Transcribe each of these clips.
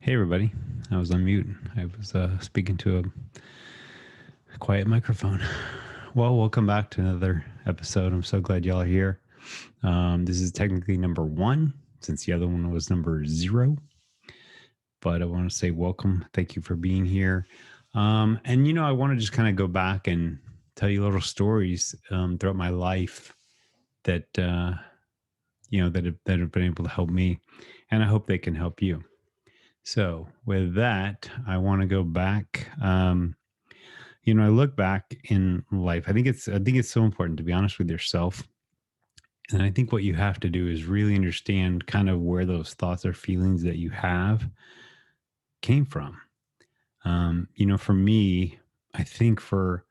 Hey, everybody. I was on mute. I was speaking to a quiet microphone. Well, welcome back to another episode. I'm so glad y'all are here. This is technically number one since the other one was number zero. But I want to say welcome. Thank you for being here. I want to just kind of go back and tell you little stories throughout my life that, that have been able to help me. And I hope they can help you. So with that, I want to go back. I look back in life. I think it's so important to be honest with yourself. And I think what you have to do is really understand kind of where those thoughts or feelings that you have came from. For me, I think for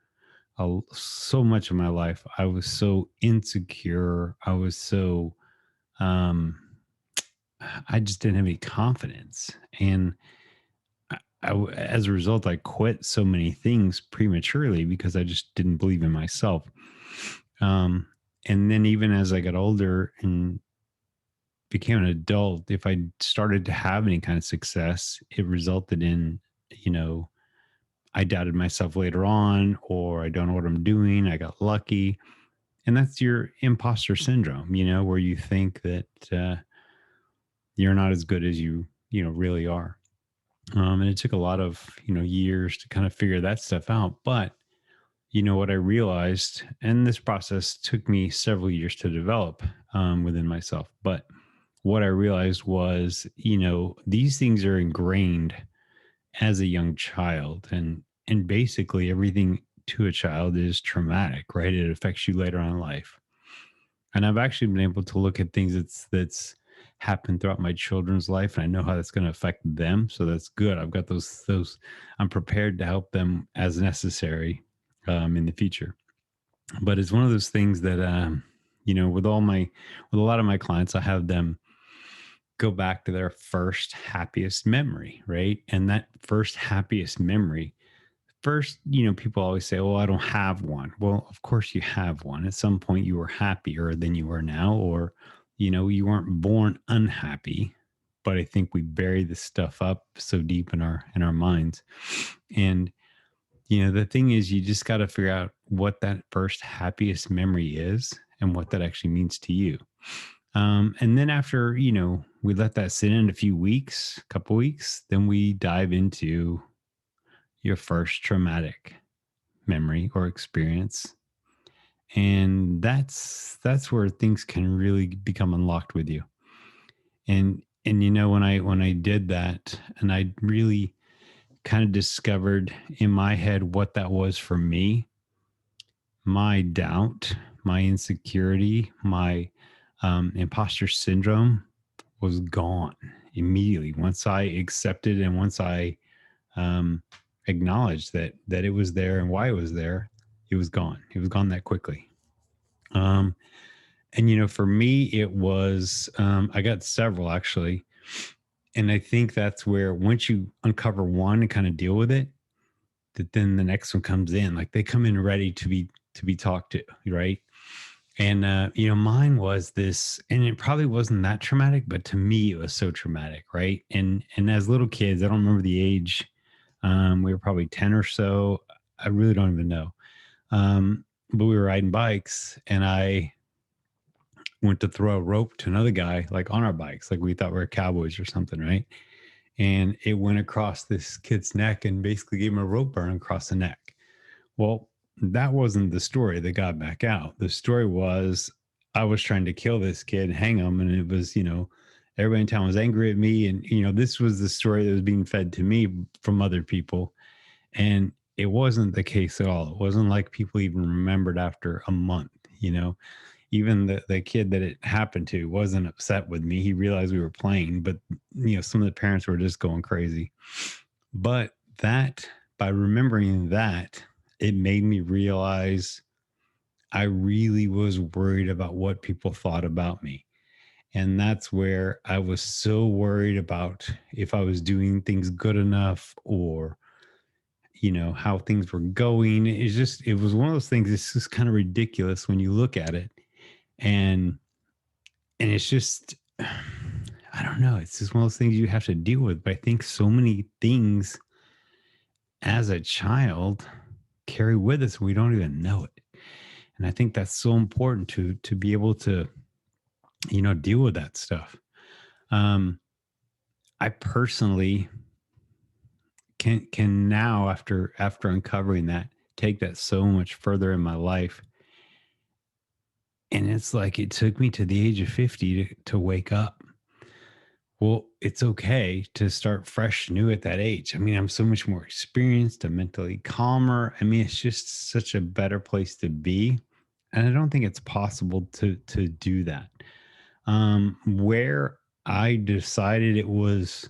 so much of my life, I was so insecure. Um, I just didn't have any confidence. And as a result, I quit so many things prematurely because I just didn't believe in myself. Um, and then even as I got older and became an adult, if I started to have any kind of success, it resulted in, you know, I doubted myself later on, or I don't know what I'm doing. I got lucky. And that's your imposter syndrome, where you think that you're not as good as you really are. And it took a lot of, years to kind of figure that stuff out. But what I realized, and this process took me several years to develop within myself. But what I realized was, these things are ingrained as a young child, and basically everything to a child is traumatic, right? It affects you later on in life. And I've actually been able to look at things that's happened throughout my children's life, and I know how that's going to affect them. So that's good. I've got those. I'm prepared to help them as necessary in the future. But it's one of those things that with a lot of my clients, I have them go back to their first happiest memory, right? And that first happiest memory, first, people always say, "Oh, I don't have one." Well, of course you have one. At some point you were happier than you are now, or you weren't born unhappy. But I think we bury this stuff up so deep in our minds. And the thing is, you just got to figure out what that first happiest memory is and what that actually means to you. And then after, we let that sit in a few weeks, couple weeks, then we dive into your first traumatic memory or experience. And that's where things can really become unlocked with you. And when I did that, and I really kind of discovered in my head what that was for me, my doubt, my insecurity, my imposter syndrome was gone immediately once I accepted and once I um, acknowledged that it was there and why it was there. It was gone. It was gone that quickly. Um, and for me, it was I got several actually, and I think that's where once you uncover one and kind of deal with it, that then the next one comes in. Like they come in ready to be talked to, right? And mine was this, and it probably wasn't that traumatic, but to me, it was so traumatic, right? And as little kids, I don't remember the age. We were probably 10 or so. I really don't even know. But we were riding bikes, and I went to throw a rope to another guy, like on our bikes, like we thought we were cowboys or something, right? And it went across this kid's neck and basically gave him a rope burn across the neck. Well, that wasn't the story that got back out. The story was I was trying to kill this kid, hang him, and it was, everybody in town was angry at me. And, this was the story that was being fed to me from other people. And it wasn't the case at all. It wasn't like people even remembered after a month, even the kid that it happened to wasn't upset with me. He realized we were playing, but some of the parents were just going crazy. But that by remembering that, it made me realize I really was worried about what people thought about me. And that's where I was so worried about if I was doing things good enough, or how things were going. It was one of those things. It's just kind of ridiculous when you look at it. And it's just, I I don't know. It's just one of those things you have to deal with. But I think so many things as a child carry with us, we don't even know it. And I think that's so important to be able to, deal with that stuff. Um, I personally can now, after uncovering that, take that so much further in my life. And it's like it took me to the age of 50 to wake up. Well, it's okay to start fresh new at that age. I mean, I'm so much more experienced, I'm mentally calmer. I mean, it's just such a better place to be. And I don't think it's possible to do that. Where I decided it was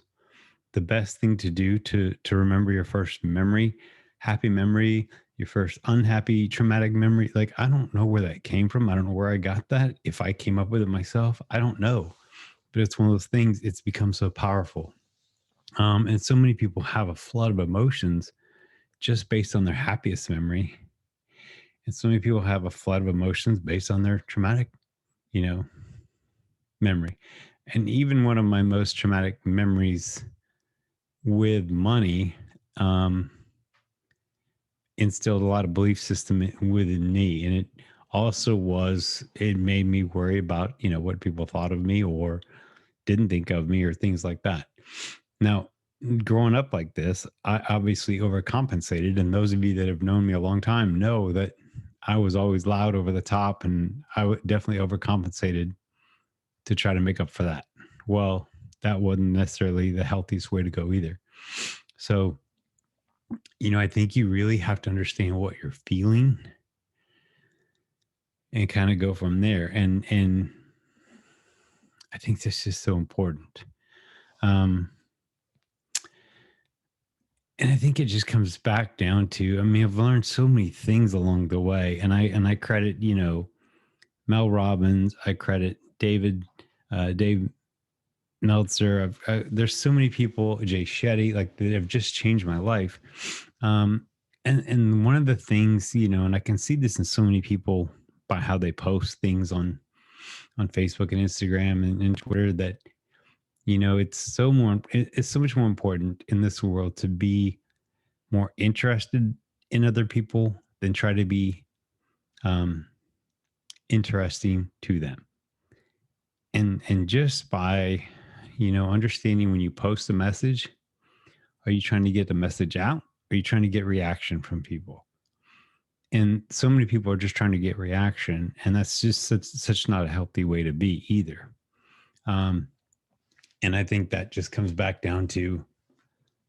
the best thing to do to remember your first memory, happy memory, your first unhappy traumatic memory. Like, I don't know where that came from. I don't know where I got that. If I came up with it myself, I don't know. But it's one of those things, it's become so powerful. And so many people have a flood of emotions just based on their happiest memory. And so many people have a flood of emotions based on their traumatic, you know, memory. And even one of my most traumatic memories with money, um, instilled a lot of belief system within me. And it made me worry about, what people thought of me or didn't think of me or things like that. Now, growing up like this, I obviously overcompensated. And those of you that have known me a long time know that I was always loud over the top, and definitely overcompensated to try to make up for that. Well, that wasn't necessarily the healthiest way to go either. So, I think you really have to understand what you're feeling and kind of go from there. And I think this is so important. Um, and I think it just comes back down to, I mean, I've learned so many things along the way, and I credit, Mel Robbins, I credit Dave Meltzer. There's so many people, Jay Shetty, like, that have just changed my life. And one of the things, and I can see this in so many people by how they post things on Facebook and Instagram and Twitter, that it's so much more important in this world to be more interested in other people than try to be um, interesting to them. And just by understanding, when you post a message, are you trying to get the message out? Are you trying to get reaction from people? And so many people are just trying to get reaction, and that's just such not a healthy way to be either. Um, and I think that just comes back down to,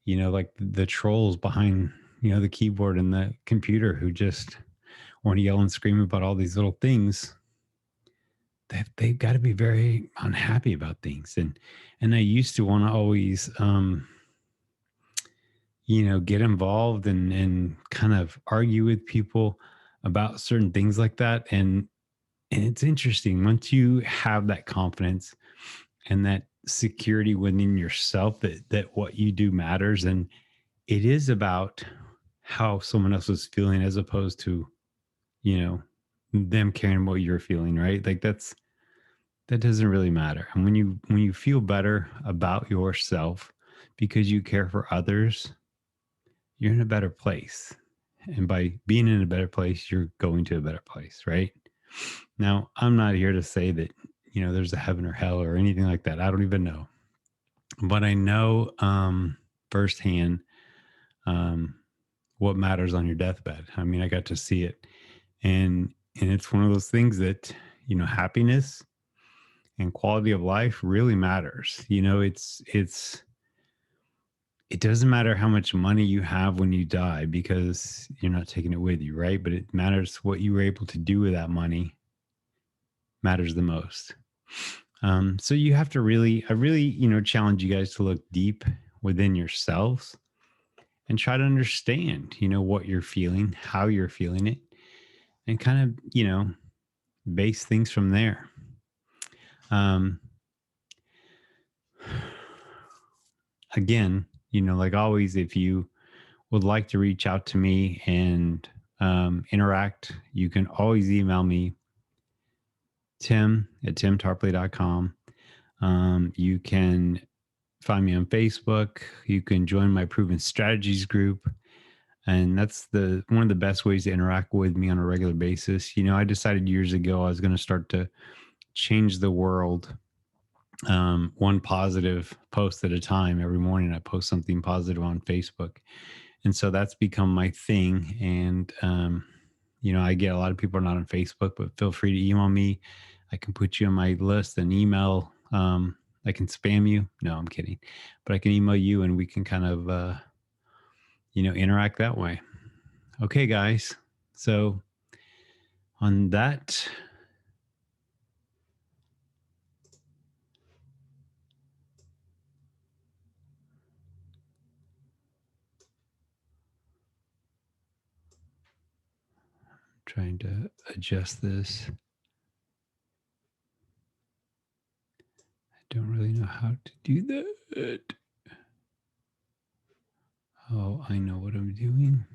like the trolls behind, the keyboard and the computer, who just want to yell and scream about all these little things. They've got to be very unhappy about things. And I used to want to always, get involved and kind of argue with people about certain things like that. And it's interesting, once you have that confidence and that security within yourself, that what you do matters, and it is about how someone else is feeling, as opposed to, you know, them caring what you're feeling, right? Like, that doesn't really matter. And when you feel better about yourself because you care for others, you're in a better place. And by being in a better place, you're going to a better place, right? Now, I'm not here to say that, there's a heaven or hell or anything like that. I don't even know. But I know firsthand, um, what matters on your deathbed. I mean, I got to see it. And it's one of those things that, happiness and quality of life really matters. It doesn't matter how much money you have when you die, because you're not taking it with you, right? But it matters what you were able to do with that money matters the most. So you have to I really, challenge you guys to look deep within yourselves and try to understand, what you're feeling, how you're feeling it, and kind of, base things from there. Um, Again, like always, if you would like to reach out to me and interact, you can always email me, Tim at timtarpley.com. You can find me on Facebook. You can join my Proven Strategies group. And that's the one of the best ways to interact with me on a regular basis. I decided years ago I was going to start to change the world, one positive post at a time. Every morning I post something positive on Facebook. And so that's become my thing. And, I get a lot of people are not on Facebook, but feel free to email me. I can put you on my list and email. I can spam you. No, I'm kidding. But I can email you and we can kind of, interact that way. Okay, guys. So on that, trying to adjust this. I don't really know how to do that. Oh, I know what I'm doing.